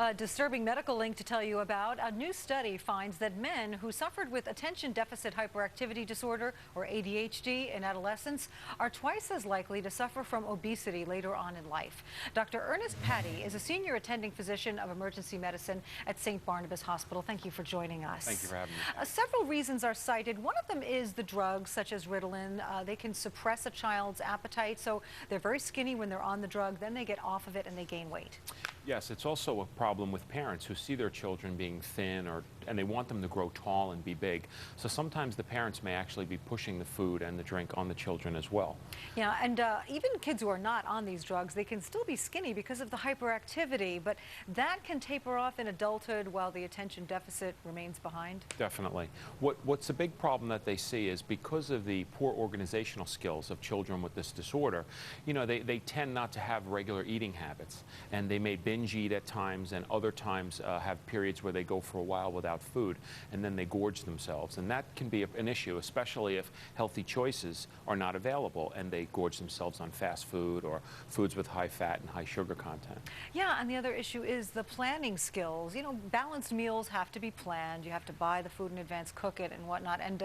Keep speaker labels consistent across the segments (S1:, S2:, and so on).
S1: A disturbing medical link to tell you about. A new study finds that men who suffered with attention deficit hyperactivity disorder, or ADHD, in adolescence are twice as likely to suffer from obesity later on in life. Dr. Ernest Patti is a senior attending physician of emergency medicine at St. Barnabas Hospital. Thank you for joining us.
S2: Thank you for having me.
S1: Several reasons are cited. One of them is the drugs, such as Ritalin. They can suppress a child's appetite, so they're very skinny when they're on the drug. Then they get off of it and they gain weight.
S2: Yes, it's also a problem with parents who see their children being thin and they want them to grow tall and be big. So sometimes the parents may actually be pushing the food and the drink on the children as well.
S1: Yeah, and even kids who are not on these drugs, they can still be skinny because of the hyperactivity, but that can taper off in adulthood while the attention deficit remains behind.
S2: Definitely. What's a big problem that they see is because of the poor organizational skills of children with this disorder, you know, they tend not to have regular eating habits, and they may binge eat at times, and other times have periods where they go for a while without food, and then they gorge themselves. And that can be an issue, especially if healthy choices are not available and they gorge themselves on fast food or foods with high fat and high sugar content.
S1: Yeah, and the other issue is the planning skills. You know, balanced meals have to be planned. You have to buy the food in advance, cook it and whatnot, and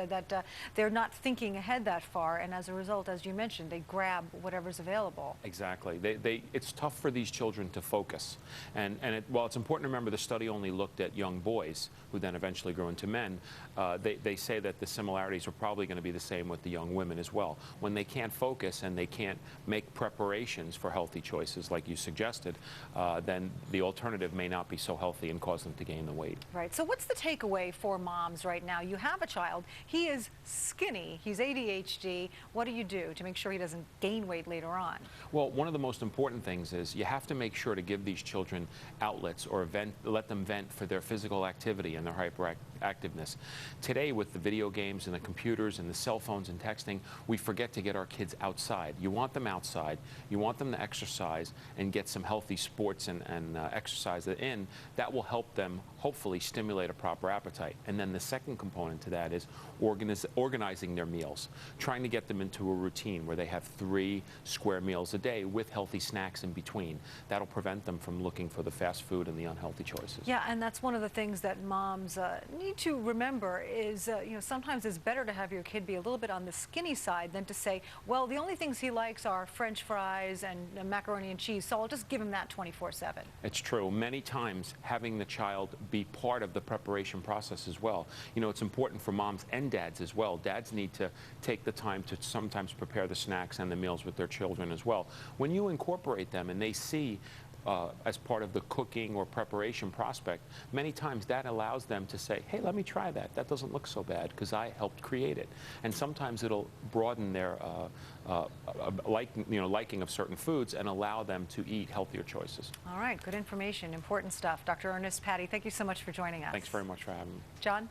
S1: they're not thinking ahead that far, and as a result, as you mentioned, they grab whatever's available.
S2: Exactly. It's tough for these children to focus. While it's important to remember the study only looked at young boys who then eventually grew into men, they say that the similarities are probably going to be the same with the young women as well. When they can't focus and they can't make preparations for healthy choices like you suggested, then the alternative may not be so healthy and cause them to gain the weight.
S1: Right. So what's the takeaway for moms right now? You have a child. He is skinny. He's ADHD. What do you do to make sure he doesn't gain weight later on?
S2: Well, one of the most important things is you have to make sure to give these children outlets or let them vent for their physical activity and their hyperactiveness. Today, with the video games and the computers and the cell phones and texting, we forget to get our kids outside. You want them outside. You want them to exercise and get some healthy sports and exercise in. That will help them hopefully stimulate a proper appetite. And then the second component to that is organizing their meals, trying to get them into a routine where they have 3 square meals a day with healthy snacks in between. That'll prevent them from looking for the fast food and the unhealthy choices.
S1: Yeah, and that's one of the things that moms need to remember is, you know, sometimes it's better to have your kid be a little bit on the skinny side than to say, well, the only things he likes are French fries and macaroni and cheese, so I'll just give him that 24/7.
S2: It's true. Many times having the child be part of the preparation process as well. You know, it's important for moms and dads as well. Dads need to take the time to sometimes prepare the snacks and the meals with their children as well. When you incorporate them and they see as part of the cooking or preparation prospect, many times that allows them to say, hey, let me try that. That doesn't look so bad because I helped create it. And sometimes it'll broaden their liking of certain foods and allow them to eat healthier choices.
S1: All right, good information, important stuff. Dr. Ernest Patti, thank you so much for joining us.
S2: Thanks very much for having me.
S1: John?